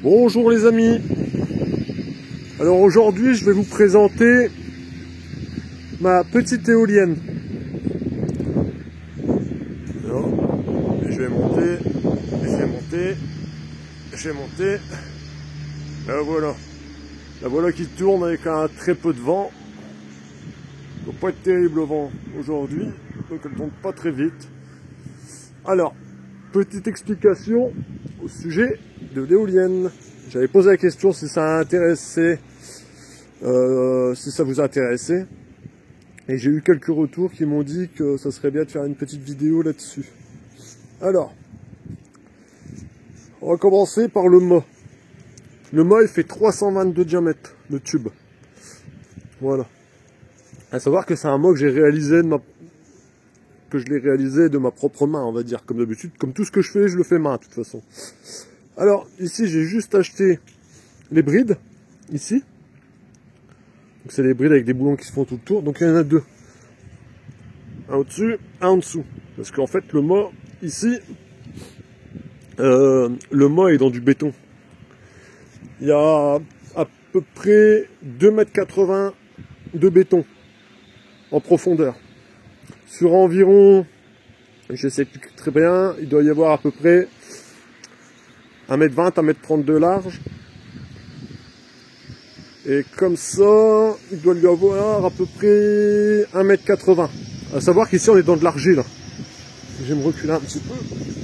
Bonjour les amis. Alors aujourd'hui je vais vous présenter ma petite éolienne. Alors, je vais monter, La voilà. La voilà qui tourne avec un très peu de vent. Il ne doit pas être terrible le vent aujourd'hui, donc elle ne tourne pas très vite. Alors, petite explication au sujet de l'éolienne. J'avais posé la question si ça intéressait, si ça vous intéressait. Et j'ai eu quelques retours qui m'ont dit que ça serait bien de faire une petite vidéo là-dessus. Alors, on va commencer par le mât. Le mât, il fait 322 de diamètre, le tube. Voilà. À savoir que c'est un mât que j'ai réalisé que je l'ai réalisé de ma propre main, on va dire, comme d'habitude. Comme tout ce que je fais, je le fais main, de toute façon. Alors, ici, j'ai juste acheté les brides, ici. Donc, c'est les brides avec des boulons qui se font tout le tour. Donc, il y en a deux. Un au-dessus, un en dessous. Parce qu'en fait, le mât, ici, le mât est dans du béton. Il y a à peu près 2,80 m de béton en profondeur. Sur environ, je sais plus très bien, il doit y avoir à peu près 1,20 m, 1,30 m de large. Et comme ça, il doit y avoir à peu près 1,80 m. À savoir qu'ici on est dans de l'argile. Je vais me reculer un petit peu.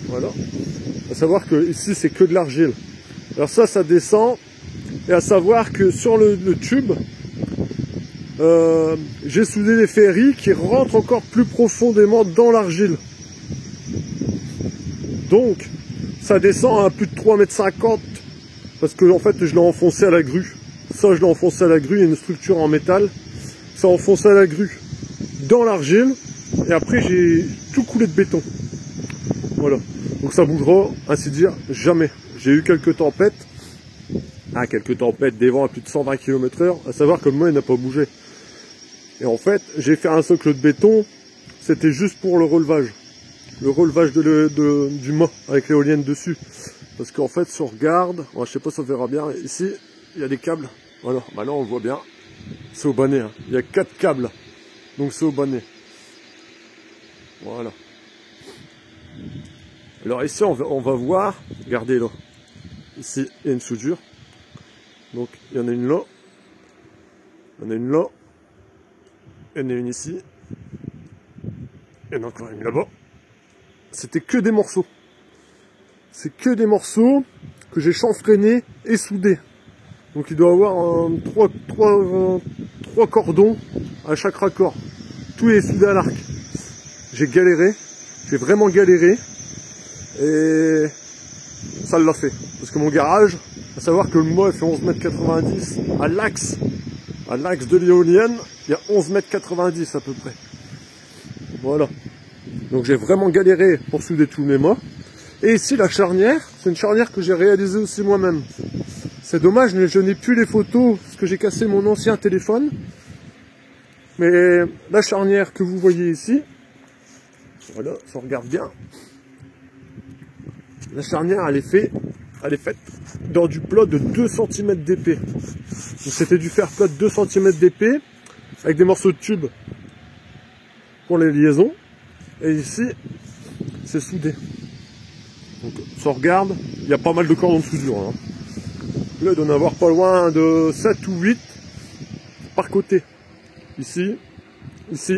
Voilà. À savoir que ici c'est que de l'argile. Alors ça descend. Et à savoir que sur le tube, j'ai soudé des ferries qui rentrent encore plus profondément dans l'argile. Donc, ça descend à plus de 3,50 m. Parce que en fait, je l'ai enfoncé à la grue. Ça, je l'ai enfoncé à la grue. Il y a une structure en métal. Ça enfoncé à la grue dans l'argile. Et après, j'ai tout coulé de béton. Voilà. Donc ça bougera, ainsi dire, jamais. J'ai eu quelques tempêtes. Des vents à plus de 120 km/h, à savoir que le mât n'a pas bougé. Et en fait, j'ai fait un socle de béton, c'était juste pour le relevage. Le relevage du mât avec l'éolienne dessus. Parce qu'en fait, si on regarde, je sais pas si on verra bien, ici, il y a des câbles. Voilà, bah là on le voit bien. C'est au bonnet, hein. Il y a 4 câbles. Donc c'est au bonnet. Voilà. Alors ici, on va voir, regardez là. Ici, il y a une soudure. Donc, il y en a une là, il y en a une là, il y en a une ici, il y en a encore une là-bas. C'était que des morceaux. C'est que des morceaux que j'ai chanfreinés et soudés. Donc, il doit y avoir trois cordons à chaque raccord. Tout est soudé à l'arc. J'ai galéré, j'ai vraiment galéré, et ça l'a fait. Parce que mon garage, à savoir que le mât fait 11,90 m à l'axe de l'éolienne, il y a 11,90 m à peu près. Voilà. Donc j'ai vraiment galéré pour souder tous mes mâts. Et ici la charnière, c'est une charnière que j'ai réalisée aussi moi-même. C'est dommage, je n'ai plus les photos parce que j'ai cassé mon ancien téléphone. Mais la charnière que vous voyez ici, voilà, ça regarde bien. La charnière, elle est faite dans du plat de 2 cm d'épais. Donc c'était du fer plat de 2 cm d'épais avec des morceaux de tube pour les liaisons. Et ici, c'est soudé. Donc ça regarde, il y a pas mal de cordons de soudure. Hein. Là, il doit en avoir pas loin de 7 ou 8 par côté. Ici, ici.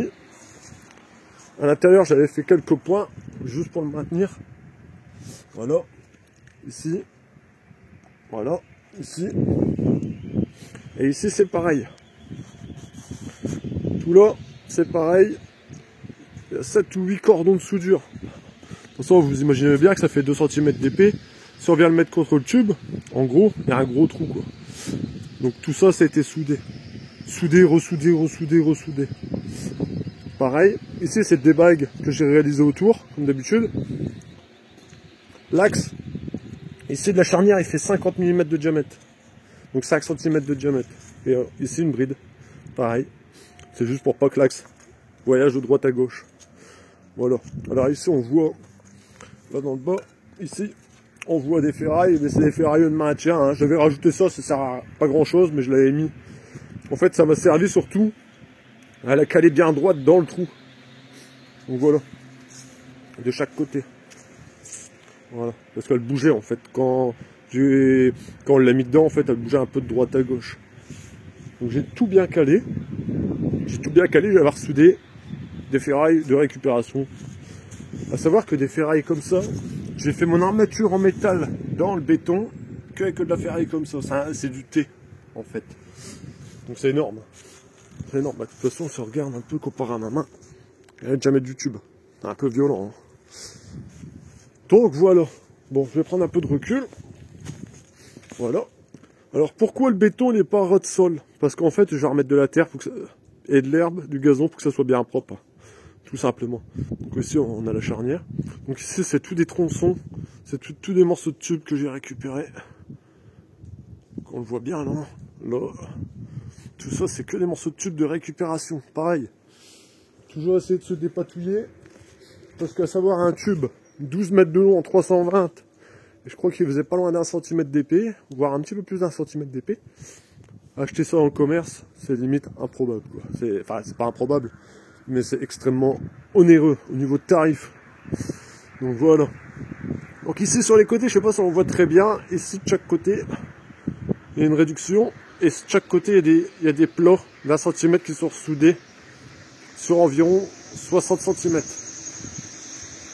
À l'intérieur, j'avais fait quelques points juste pour le maintenir. Voilà. Ici. Voilà, ici. Et ici, c'est pareil. Tout là, c'est pareil. Il y a 7 ou 8 cordons de soudure. De toute façon, vous imaginez bien que ça fait 2 cm d'épais. Si on vient le mettre contre le tube, en gros, il y a un gros trou, quoi. Donc tout ça, ça a été soudé. Soudé, ressoudé, ressoudé, ressoudé. Pareil. Ici, c'est des bagues que j'ai réalisées autour, comme d'habitude. L'axe. Ici, de la charnière, il fait 50 mm de diamètre. Donc 5 cm de diamètre. Et ici, une bride. Pareil. C'est juste pour pas que l'axe voyage de droite à gauche. Voilà. Alors ici, on voit, là dans le bas, ici, on voit des ferrailles, mais c'est des ferrailles de maintien. Hein. J'avais rajouté ça sert à pas grand chose, mais je l'avais mis. En fait, ça m'a servi surtout à la caler bien droite dans le trou. Donc voilà, de chaque côté. Voilà, parce qu'elle bougeait en fait. Quand on l'a mis dedans, en fait, elle bougeait un peu de droite à gauche. Donc j'ai tout bien calé. Je vais avoir soudé des ferrailles de récupération. À savoir que des ferrailles comme ça, j'ai fait mon armature en métal dans le béton qu'avec de la ferraille comme ça. C'est du T en fait. Donc c'est énorme. C'est énorme. Bah, de toute façon, on se regarde un peu comparé à ma main. Elle va déjà mettre du tube. C'est un peu violent. Hein. Donc voilà. Bon, je vais prendre un peu de recul. Voilà. Alors pourquoi le béton n'est pas ras de sol? Parce qu'en fait, je vais remettre de la terre pour que ça... et de l'herbe, du gazon pour que ça soit bien propre. Tout simplement. Donc ici, on a la charnière. Donc ici, c'est tout des tronçons. C'est tout des morceaux de tubes que j'ai récupérés. Donc on le voit bien là. Là. Tout ça, c'est que des morceaux de tubes de récupération. Pareil. Toujours essayer de se dépatouiller. Parce qu'à savoir un tube, 12 mètres de long en 320. Et je crois qu'il faisait pas loin d'un centimètre d'épais. Voire un petit peu plus d'un centimètre d'épais. Acheter ça en commerce, c'est limite improbable. Enfin, c'est pas improbable. Mais c'est extrêmement onéreux au niveau de tarif. Donc voilà. Donc ici sur les côtés, je sais pas si on voit très bien. Ici de chaque côté, il y a une réduction. Et de chaque côté, il y a des plots d'1 cm qui sont soudés sur environ 60 cm.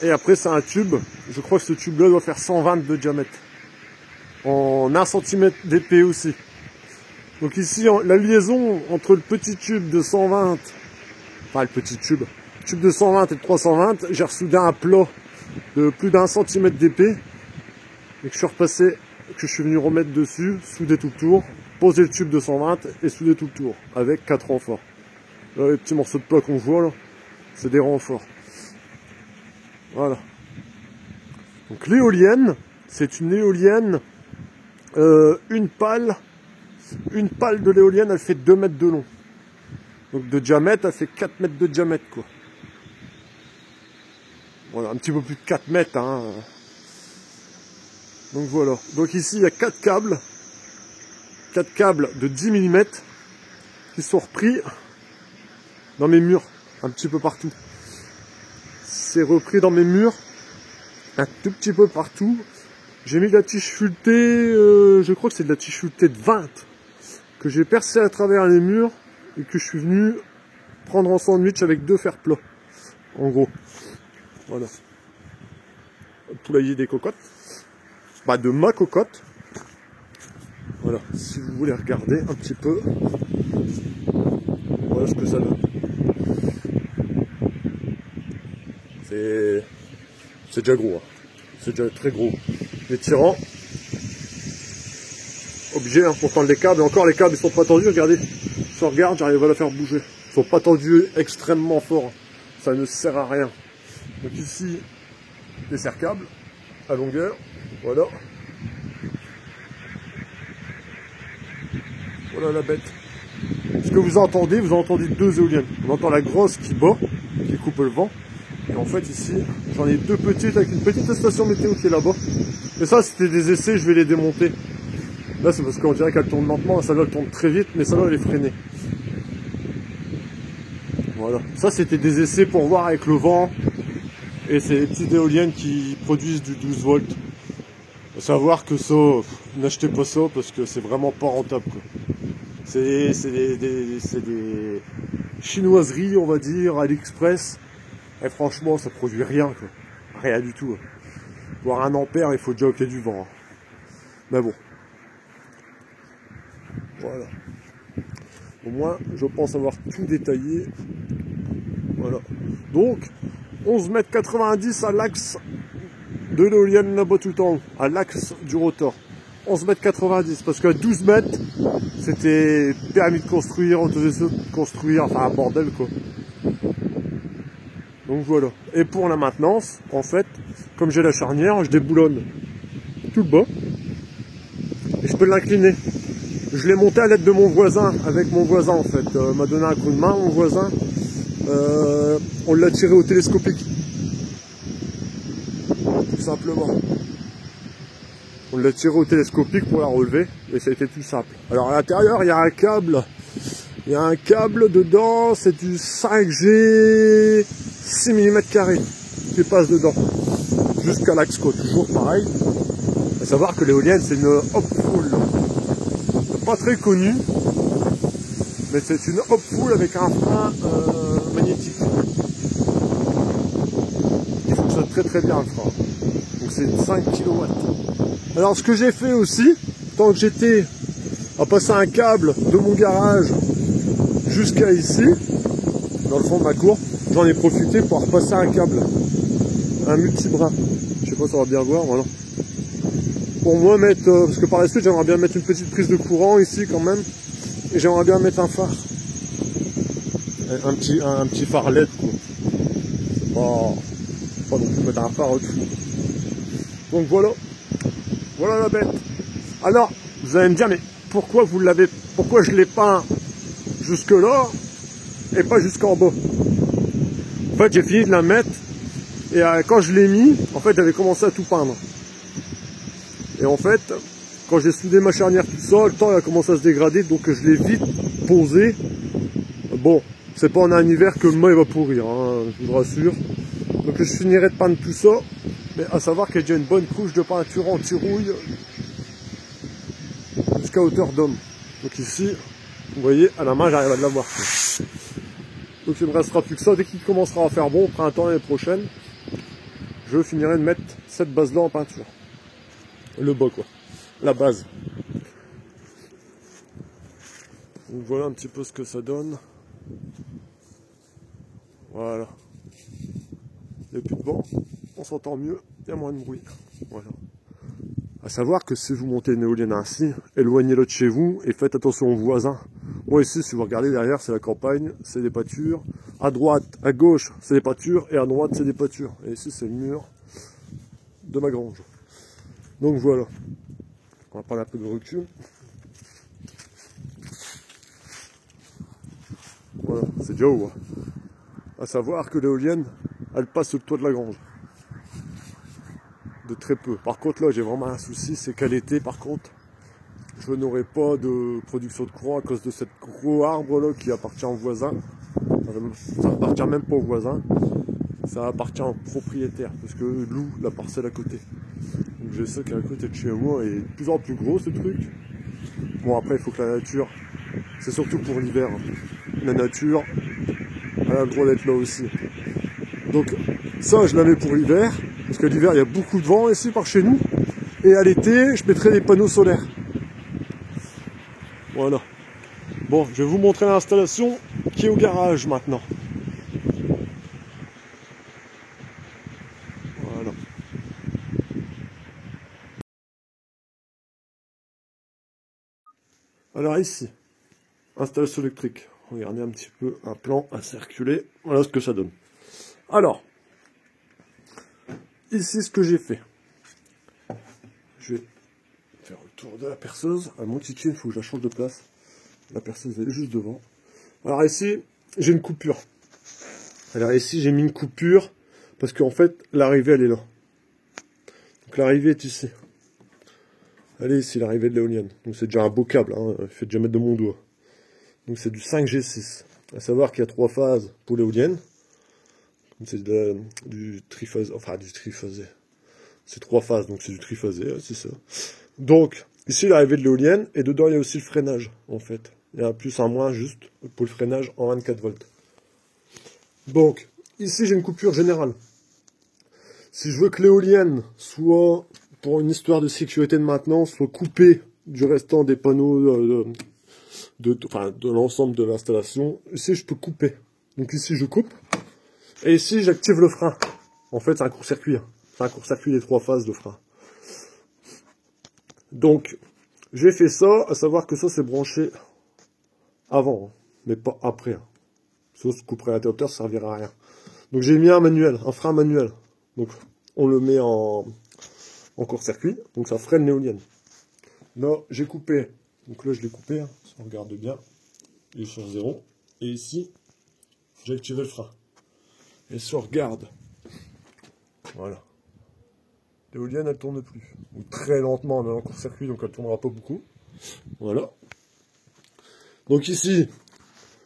Et après c'est un tube. Je crois que ce tube là doit faire 120 de diamètre. En 1 cm d'épais aussi. Donc ici, la liaison entre le petit tube de 120, enfin le petit tube de 120 et de 320, j'ai ressoudé un plat de plus d'1 cm d'épais et que je suis repassé, que je suis venu remettre dessus, souder tout le tour, poser le tube de 120 et souder tout le tour avec 4 renforts. Là, les petits morceaux de plat qu'on voit là, c'est des renforts. Voilà. Donc l'éolienne, c'est une éolienne, une pale de l'éolienne, elle fait 2 mètres de long. Donc de diamètre, elle fait 4 mètres de diamètre, quoi. Voilà, un petit peu plus de 4 mètres, hein. Donc voilà. Donc ici, il y a 4 câbles de 10 mm qui sont repris dans mes murs, un petit peu partout. C'est repris dans mes murs, un tout petit peu partout. J'ai mis de la tige fuletée, je crois que c'est de la tige fuletée de 20. Que j'ai percé à travers les murs et que je suis venu prendre en sandwich avec 2 fers plats. En gros. Voilà. Le poulailler des cocottes. Bah de ma cocotte. Voilà. Si vous voulez regarder un petit peu. Voilà ce que ça donne. C'est déjà gros. Hein. C'est déjà très gros. Les tirants. Obligé hein, pour prendre les câbles. Et encore les câbles ils sont pas tendus, regardez. Si on regarde, j'arrive à la faire bouger. Ils sont pas tendus extrêmement fort. Ça ne sert à rien. Donc ici, les serre-câbles à longueur. Voilà. Voilà la bête. Ce que vous entendez 2 éoliennes. On entend la grosse qui bat, qui coupe le vent. Et en fait ici, j'en ai 2 petites avec une petite station météo qui est là-bas. Et ça c'était des essais, je vais les démonter. Là c'est parce qu'on dirait qu'elle tourne lentement, celle-là elle tourne très vite, mais celle-là elle est freinée. Voilà, ça c'était des essais pour voir avec le vent. Et c'est les petites éoliennes qui produisent du 12 volts. Faut savoir que ça, n'achetez pas ça parce que c'est vraiment pas rentable. C'est des chinoiseries on va dire, AliExpress. Et franchement ça produit rien quoi. Rien du tout. Pour 1 ampère il faut déjà qu'il y ait du vent. Mais bon. Voilà. Au moins, je pense avoir tout détaillé. Voilà. Donc, 11,90 m à l'axe de l'éolienne là-bas tout le temps, à l'axe du rotor. 11,90 m, parce qu'à 12 mètres, c'était permis de construire, autorisé de construire, enfin un bordel quoi. Donc voilà. Et pour la maintenance, en fait, comme j'ai la charnière, je déboulonne tout le bas et je peux l'incliner. Je l'ai monté à l'aide de mon voisin, avec mon voisin en fait. M'a donné un coup de main, mon voisin. On l'a tiré au télescopique. Tout simplement. On l'a tiré au télescopique pour la relever et ça a été tout simple. Alors à l'intérieur, il y a un câble. Il y a un câble dedans, c'est du 5G 6 mm qui passe dedans. Jusqu'à l'Axco, toujours pareil. À savoir que l'éolienne, c'est une Hopeful. Pas très connue, mais c'est une Hopeful avec un frein magnétique. Il fonctionne très très bien le frein. Donc c'est 5 kW. Alors ce que j'ai fait aussi, tant que j'étais à passer un câble de mon garage jusqu'à ici, dans le fond de ma cour, j'en ai profité pour repasser un câble, un multibras. Je sais pas si on va bien voir, voilà. Pour moi mettre, parce que par la suite j'aimerais bien mettre une petite prise de courant ici quand même, et j'aimerais bien mettre un phare, un petit phare LED quoi. C'est pas non plus mettre un phare au-dessus. Donc voilà, voilà la bête. Alors vous allez me dire mais pourquoi je l'ai peint jusque là et pas jusqu'en bas? En fait j'ai fini de la mettre et quand je l'ai mis, en fait j'avais commencé à tout peindre. Et en fait, quand j'ai soudé ma charnière tout ça, le temps a commencé à se dégrader, donc je l'ai vite posé. Bon, c'est pas en un hiver que le mât va pourrir, hein, je vous rassure. Donc je finirai de peindre tout ça, mais à savoir qu'il y a déjà une bonne couche de peinture anti-rouille jusqu'à hauteur d'homme. Donc ici, vous voyez, à la main j'arrive à l'avoir. Donc il ne me restera plus que ça, dès qu'il commencera à faire bon, au printemps l'année prochaine, je finirai de mettre cette base-là en peinture. Le bas quoi, la base. Donc voilà un petit peu ce que ça donne. Voilà. Il n'y a plus de vent, on s'entend mieux, il y a moins de bruit. Voilà. À savoir que si vous montez une éolienne ainsi, éloignez-le de chez vous et faites attention aux voisins. Moi ici, si vous regardez derrière, c'est la campagne, c'est des pâtures. À droite, à gauche, c'est des pâtures et à droite, c'est des pâtures. Et ici, c'est le mur de ma grange. Donc voilà. On va prendre un peu de recul. Voilà, c'est déjà haut. Hein. À savoir que l'éolienne, elle passe sur le toit de la grange. De très peu. Par contre, là, j'ai vraiment un souci, c'est qu'à l'été, par contre, je n'aurai pas de production de courant à cause de cet gros arbre là qui appartient au voisin. Ça appartient même pas au voisin, ça appartient au propriétaire parce que loue la parcelle à côté. Donc je sais qu'à côté de chez moi est de plus en plus gros ce truc. Bon après il faut que la nature, c'est surtout pour l'hiver, la nature elle a le droit d'être là aussi. Donc ça je l'avais pour l'hiver, parce que l'hiver il y a beaucoup de vent ici par chez nous. Et à l'été je mettrai des panneaux solaires. Voilà. Bon, je vais vous montrer l'installation qui est au garage maintenant. Voilà. Alors ici, installation électrique. Regardez un petit peu un plan à circuler. Voilà ce que ça donne. Alors, ici ce que j'ai fait. Je vais faire le tour de la perceuse. À mon ticket, il faut que je la change de place. La perceuse elle est juste devant. Alors ici, j'ai une coupure. Alors ici, j'ai mis une coupure parce qu'en fait, l'arrivée, elle est là. Donc l'arrivée est ici. Elle est ici, l'arrivée de l'éolienne. Donc c'est déjà un beau câble, hein. Il fait déjà mettre de mon doigt. Donc c'est du 5G6. À savoir qu'il y a 3 phases pour l'éolienne. C'est du triphasé, enfin du triphasé. C'est 3 phases, donc c'est du triphasé, c'est ça. Donc, ici l'arrivée de l'éolienne, et dedans il y a aussi le freinage, en fait. Il y a un plus, un moins, juste pour le freinage en 24 volts. Donc, ici j'ai une coupure générale. Si je veux que l'éolienne soit, pour une histoire de sécurité de maintenance, soit coupée du restant des panneaux de l'ensemble de l'installation, ici je peux couper. Donc ici je coupe, et ici j'active le frein. En fait c'est un court-circuit. C'est un court-circuit des 3 phases de frein. Donc, j'ai fait ça, à savoir que ça c'est branché avant, hein, mais pas après. Hein. Ça se couperait l'interrupteur, ça servira à rien. Donc j'ai mis un manuel, un frein manuel. Donc on le met en court-circuit, donc ça freine l'éolienne. Là j'ai coupé, donc là je l'ai coupé, hein, si on regarde bien, il est sur 0. Et ici, j'ai activé le frein. Et si on regarde, voilà. l'éolienne, elle tourne plus. Ou très lentement, on est en court-circuit, donc elle tournera pas beaucoup. Voilà. Donc ici,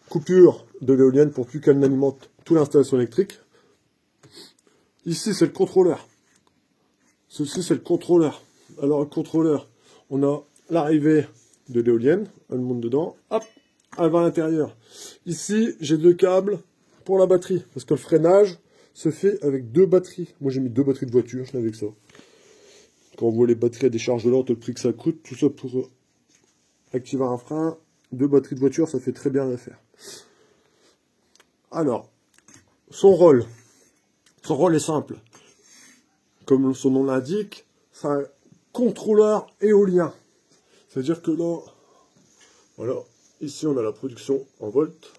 coupure de l'éolienne pour plus qu'elle n'alimente toute l'installation électrique. Ici, c'est le contrôleur. Ceci, c'est le contrôleur. Alors, le contrôleur, on a l'arrivée de l'éolienne, elle monte dedans, hop, elle va à l'intérieur. Ici, j'ai 2 câbles pour la batterie, parce que le freinage se fait avec 2 batteries. Moi, j'ai mis 2 batteries de voiture, je n'avais que ça. Quand on voit les batteries à décharge lente, le prix que ça coûte, tout ça pour activer un frein, 2 batteries de voiture, ça fait très bien l'affaire. Alors, son rôle est simple. Comme son nom l'indique, c'est un contrôleur éolien. C'est-à-dire que là, voilà, ici on a la production en volts,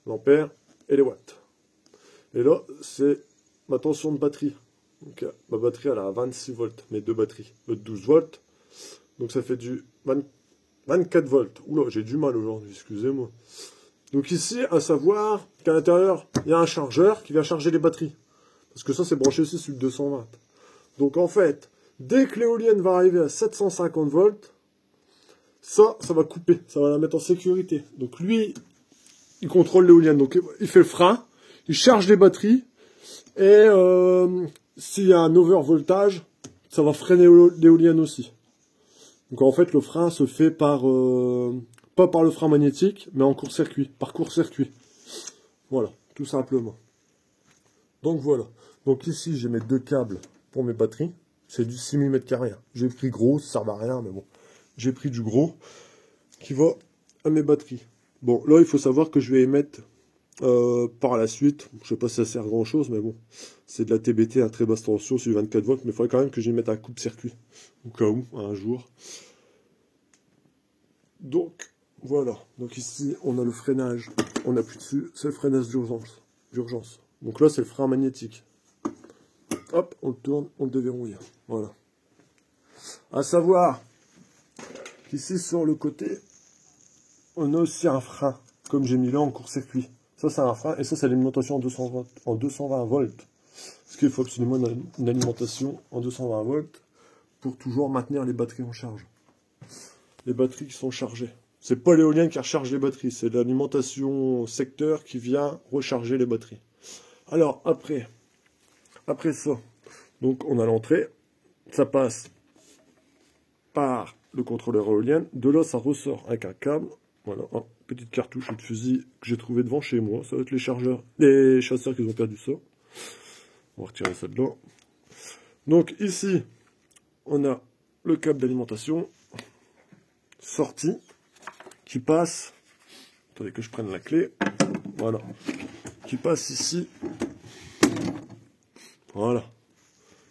l'ampère et les watts. Et là, c'est ma tension de batterie. Donc, ma batterie, elle a 26 volts, mes 2 batteries, 12 volts. Donc ça fait du 24 volts. Oula, j'ai du mal aujourd'hui, excusez-moi. Donc ici, à savoir qu'à l'intérieur, il y a un chargeur qui vient charger les batteries. Parce que ça, c'est branché aussi sur le 220. Donc en fait, dès que l'éolienne va arriver à 750 volts, ça va couper. Ça va la mettre en sécurité. Donc lui, il contrôle l'éolienne. Donc il fait le frein, il charge les batteries. Et s'il y a un overvoltage, ça va freiner l'éolienne aussi. Donc en fait, le frein se fait par... pas par le frein magnétique, mais en court-circuit, par court-circuit. Voilà, tout simplement. Donc voilà. Donc ici, j'ai mes 2 câbles pour mes batteries. C'est du 6 mm carré. J'ai pris gros, ça sert à rien, mais bon. J'ai pris du gros qui va à mes batteries. Bon, là, il faut savoir que je vais émettre par la suite. Je sais pas si ça sert à grand chose, mais bon. C'est de la TBT à très basse tension sur 24 volts, mais il faudrait quand même que j'y mette un coupe-circuit. Au cas où, un jour. Donc, voilà. Donc ici, on a le freinage. On appuie dessus. C'est le freinage d'urgence. Donc là, c'est le frein magnétique. Hop, on le tourne, on le déverrouille. Voilà. À savoir qu'ici, sur le côté, on a aussi un frein, comme j'ai mis là en court-circuit. Ça, c'est un frein, et ça, c'est l'alimentation en 220 volts. Parce qu'il faut absolument une alimentation en 220 volts pour toujours maintenir les batteries en charge. Les batteries qui sont chargées. C'est pas l'éolienne qui recharge les batteries, c'est l'alimentation secteur qui vient recharger les batteries. Alors, après ça, donc on a l'entrée, ça passe par le contrôleur éolien, de là ça ressort avec un câble, voilà, une petite cartouche de fusil que j'ai trouvé devant chez moi, ça va être les chasseurs qui ont perdu ça. On va retirer ça de là. Donc ici, on a le câble d'alimentation, sorti, qui passe, attendez que je prenne la clé, voilà, qui passe ici, voilà,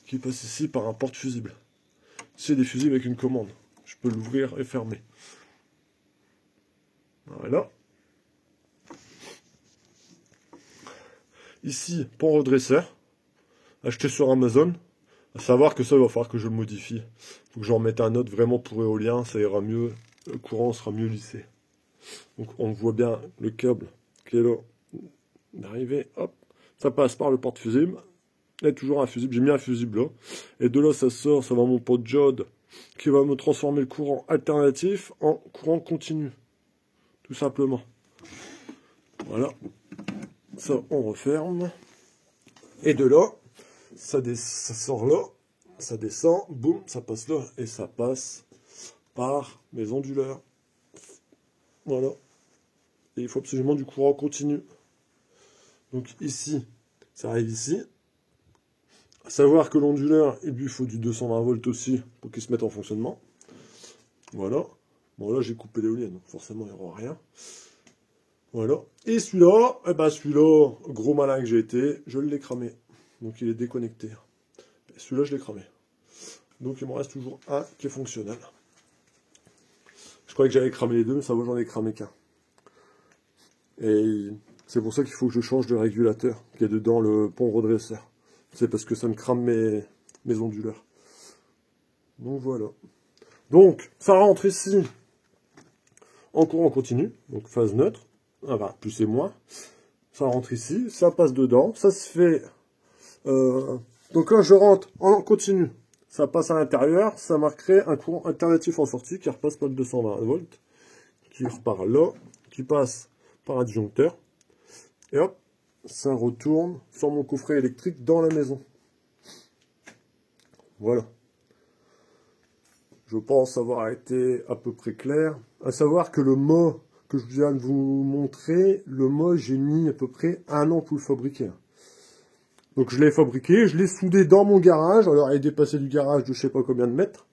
qui passe ici par un porte-fusible. C'est des fusibles avec une commande. Je peux l'ouvrir et fermer. Voilà. Ici, pont redresseur, acheté sur Amazon. À savoir que ça, il va falloir que je le modifie. Il faut que j'en mette un autre vraiment pour éolien, ça ira mieux. Le courant sera mieux lissé. Donc on voit bien le câble qui est là, d'arriver, hop, ça passe par le porte-fusible. Il y a toujours un fusible, j'ai mis un fusible là. Et de là, ça sort, ça va mon pot de diode qui va me transformer le courant alternatif en courant continu. Tout simplement. Voilà. Ça, on referme. Et de là, ça sort là, ça descend, boum, ça passe là. Et ça passe par mes onduleurs. Voilà. Et il faut absolument du courant continu. Donc ici, ça arrive ici. À savoir que l'onduleur, il lui faut du 220 volts aussi pour qu'il se mette en fonctionnement. Voilà. Bon là j'ai coupé l'éolienne, donc forcément il n'y aura rien. Voilà. Et celui-là, eh ben celui-là, gros malin que j'ai été, je l'ai cramé. Donc il est déconnecté. Celui-là je l'ai cramé. Donc il me reste toujours un qui est fonctionnel. Je croyais que j'avais cramé les deux, mais ça va, j'en ai cramé qu'un. Et c'est pour ça qu'il faut que je change de régulateur qui est dedans le pont redresseur. C'est parce que ça me crame mes onduleurs. Donc voilà. Donc, ça rentre ici en courant continu, donc phase neutre, enfin, plus et moins. Ça rentre ici, ça passe dedans, ça se fait... donc là, je rentre en continu ça passe à l'intérieur, ça marquerait un courant alternatif en sortie qui repasse par le 220 volts, qui repart là, qui passe par un disjoncteur, et hop, ça retourne sur mon coffret électrique dans la maison. Voilà. Je pense avoir été à peu près clair. À savoir que le mât que je viens de vous montrer, le mât, j'ai mis à peu près 1 an pour le fabriquer. Donc je l'ai fabriqué, je l'ai soudé dans mon garage. Alors il est dépassé du garage de je sais pas combien de mètres.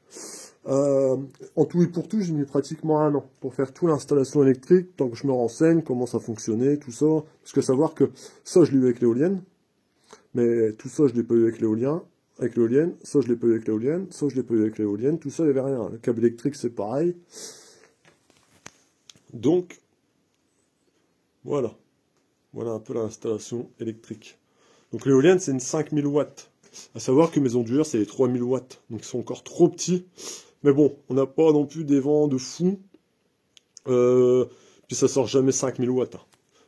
En tout et pour tout, j'ai mis pratiquement 1 an pour faire toute l'installation électrique, tant que je me renseigne, comment ça fonctionnait, tout ça. Parce que savoir que ça, je l'ai eu avec l'éolienne. Mais tout ça, je l'ai pas eu avec l'éolien. Avec l'éolienne, ça je l'ai pas eu avec l'éolienne, ça je l'ai pas eu avec l'éolienne, tout ça il n'y avait rien. Le câble électrique c'est pareil. Donc, voilà. Voilà un peu l'installation électrique. Donc l'éolienne c'est une 5000 watts. À savoir que mes onduleurs c'est les 3000 watts. Donc ils sont encore trop petits. Mais bon, on n'a pas non plus des vents de fou. Puis ça sort jamais 5000 watts. Hein.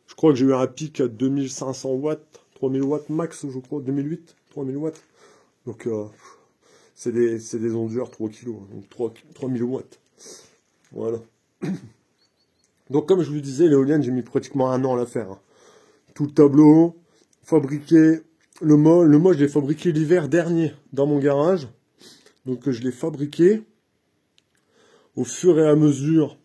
Je crois que j'ai eu un pic à 2500 watts, 3000 watts max je crois, 2008, 3000 watts. Donc, c'est des onduleurs 3 kg, donc 3000 watts. Voilà. Donc, comme je vous disais, l'éolienne, j'ai mis pratiquement 1 an à la faire. Hein. Tout le tableau, fabriqué, le mât, je l'ai fabriqué l'hiver dernier dans mon garage. Donc, je l'ai fabriqué. Au fur et à mesure,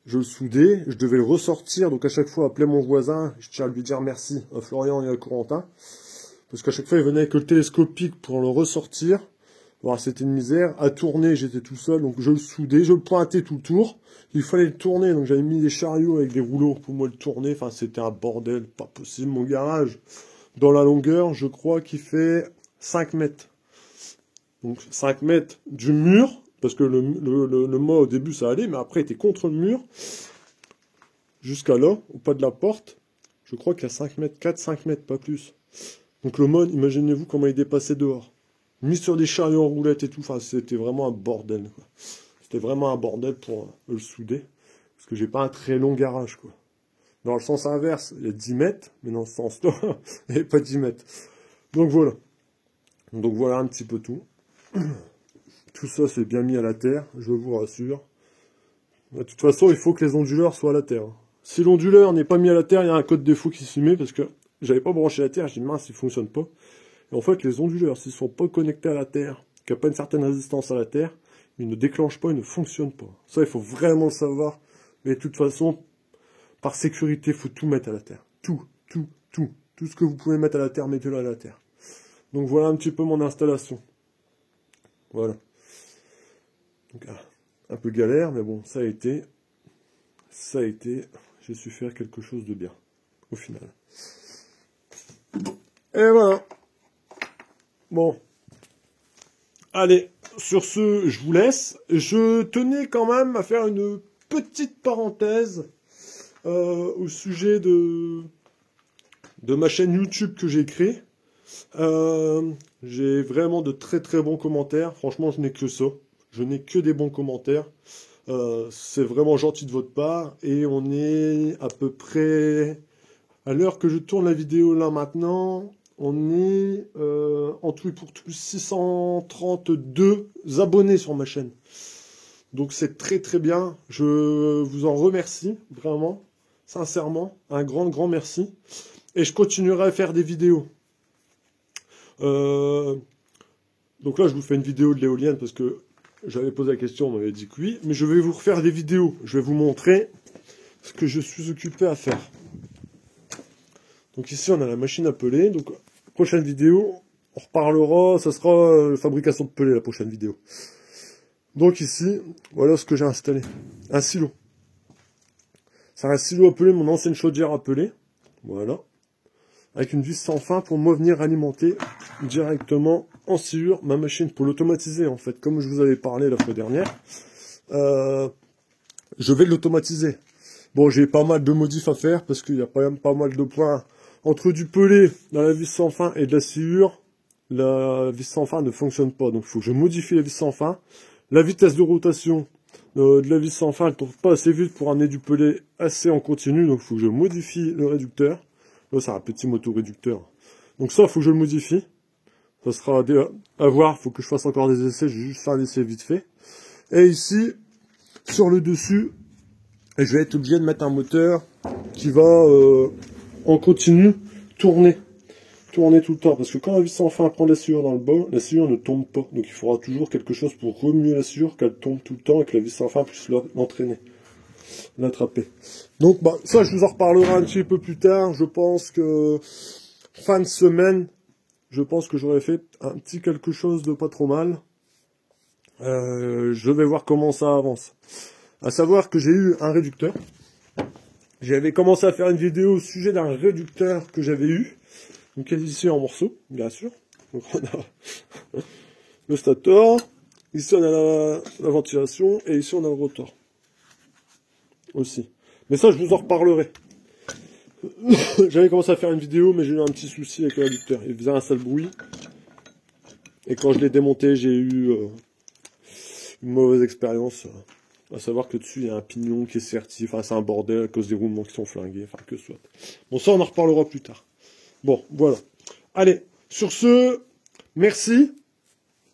je le soudais, je devais le ressortir. Donc, à chaque fois, appeler mon voisin, je tiens à lui dire merci à Florian et à Corentin. Parce qu'à chaque fois, il venait avec le télescopique pour le ressortir. Alors, c'était une misère. À tourner, j'étais tout seul, donc je le soudais, je le pointais tout le tour. Il fallait le tourner, donc j'avais mis des chariots avec des rouleaux pour moi le tourner. Enfin, c'était un bordel, pas possible. Mon garage, dans la longueur, je crois qu'il fait 5 mètres. Donc, 5 mètres du mur, parce que le mât, au début, ça allait, mais après, il était contre le mur. Jusqu'à là, au pas de la porte. Je crois qu'il y a 5 mètres, 4-5 mètres, pas plus. Donc le mode, imaginez-vous comment il dépassait dehors. Mis sur des chariots en roulette et tout, enfin c'était vraiment un bordel. C'était vraiment un bordel pour le souder. Parce que j'ai pas un très long garage, quoi. Dans le sens inverse, il y a 10 mètres, mais dans ce sens-là, il n'y avait pas 10 mètres. Donc voilà. Donc voilà un petit peu tout. Tout ça c'est bien mis à la terre, je vous rassure. De toute façon, il faut que les onduleurs soient à la terre. Si l'onduleur n'est pas mis à la terre, il y a un code défaut qui s'y met, parce que j'avais pas branché la terre, je dis mince, il fonctionne pas. Et en fait, les onduleurs, s'ils sont pas connectés à la terre, qu'il n'y a pas une certaine résistance à la terre, ils ne déclenchent pas, ils ne fonctionnent pas. Ça, il faut vraiment le savoir. Mais de toute façon, par sécurité, il faut tout mettre à la terre. Tout. Tout ce que vous pouvez mettre à la terre, mettez-le à la terre. Donc voilà un petit peu mon installation. Voilà. Donc, un peu galère, mais bon, ça a été. J'ai su faire quelque chose de bien, au final. Et voilà. Bon. Allez, sur ce, je vous laisse. Je tenais quand même à faire une petite parenthèse au sujet de ma chaîne YouTube que j'ai créée. J'ai vraiment de très très bons commentaires. Franchement, je n'ai que ça. Je n'ai que des bons commentaires. C'est vraiment gentil de votre part. Et on est à peu près... À l'heure que je tourne la vidéo là maintenant, on est en tout et pour tout 632 abonnés sur ma chaîne. Donc c'est très très bien. Je vous en remercie, vraiment, sincèrement. Un grand merci. Et je continuerai à faire des vidéos. Donc là, je vous fais une vidéo de l'éolienne parce que j'avais posé la question, on m'avait dit que oui. Mais je vais vous refaire des vidéos. Je vais vous montrer ce que je suis occupé à faire. Donc ici, on a la machine à peler. Donc, prochaine vidéo, on reparlera. Ça sera la fabrication de pelés, la prochaine vidéo. Donc ici, voilà ce que j'ai installé. Un silo. C'est un silo à peler, mon ancienne chaudière à peler. Voilà. Avec une vis sans fin pour moi venir alimenter directement en sciure ma machine. Pour l'automatiser, en fait. Comme je vous avais parlé la fois dernière. Je vais l'automatiser. Bon, j'ai pas mal de modifs à faire parce qu'il y a quand même pas mal de points. Entre du pelé dans la vis sans fin et de la sciure, la vis sans fin ne fonctionne pas. Donc il faut que je modifie la vis sans fin. La vitesse de rotation de la vis sans fin, elle ne tourne pas assez vite pour amener du pelé assez en continu. Donc il faut que je modifie le réducteur. Là, c'est un petit motoréducteur. Donc ça, il faut que je le modifie. Ça sera à voir, faut que je fasse encore des essais, je vais juste faire un essai vite fait. Et ici, sur le dessus, je vais être obligé de mettre un moteur qui va en continu tourner tout le temps. Parce que quand la vis sans fin prend la sciure dans le bas, la sciure ne tombe pas. Donc il faudra toujours quelque chose pour remuer la sciure, qu'elle tombe tout le temps et que la vis sans fin puisse l'entraîner, l'attraper. Donc bah, ça, je vous en reparlerai un petit peu plus tard. Je pense que fin de semaine, je pense que j'aurais fait un petit quelque chose de pas trop mal. Je vais voir comment ça avance. À savoir que j'ai eu un réducteur. J'avais commencé à faire une vidéo au sujet d'un réducteur que j'avais eu. Donc ici en morceaux, bien sûr. Donc on a le stator. Ici on a la ventilation. Et ici on a le rotor. Aussi. Mais ça je vous en reparlerai. J'avais commencé à faire une vidéo, mais j'ai eu un petit souci avec le réducteur. Il faisait un sale bruit. Et quand je l'ai démonté, j'ai eu une mauvaise expérience. À savoir que dessus, il y a un pignon qui est serti. Enfin, c'est un bordel à cause des roulements qui sont flingués. Enfin, que soit. Bon, ça, on en reparlera plus tard. Bon, voilà. Allez, sur ce, merci.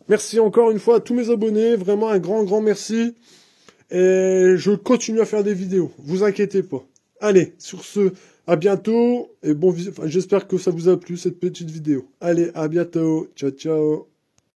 Merci encore une fois à tous mes abonnés. Vraiment un grand merci. Et je continue à faire des vidéos. Vous inquiétez pas. Allez, sur ce, à bientôt. Et bon, j'espère que ça vous a plu, cette petite vidéo. Allez, à bientôt. Ciao, ciao.